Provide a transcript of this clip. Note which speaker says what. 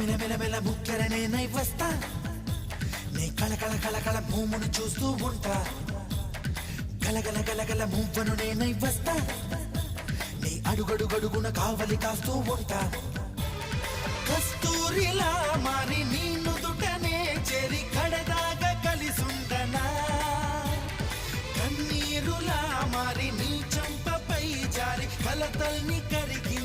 Speaker 1: మెల ముక్కెరనే నై వస్తా నీ కళ భూమును చూస్తూ ఉంటా గలగల మువ్వను నేనై వస్తా నీ అడుగడుగడుగున కావలి కాస్తూ ఉంటా కస్తూరిలా మారి నీ నుదుటనే చెరి కడదాగా కలిసుండనా కన్నీరులా మారి నీ చంపపై జారి కలతల్ని కరిగి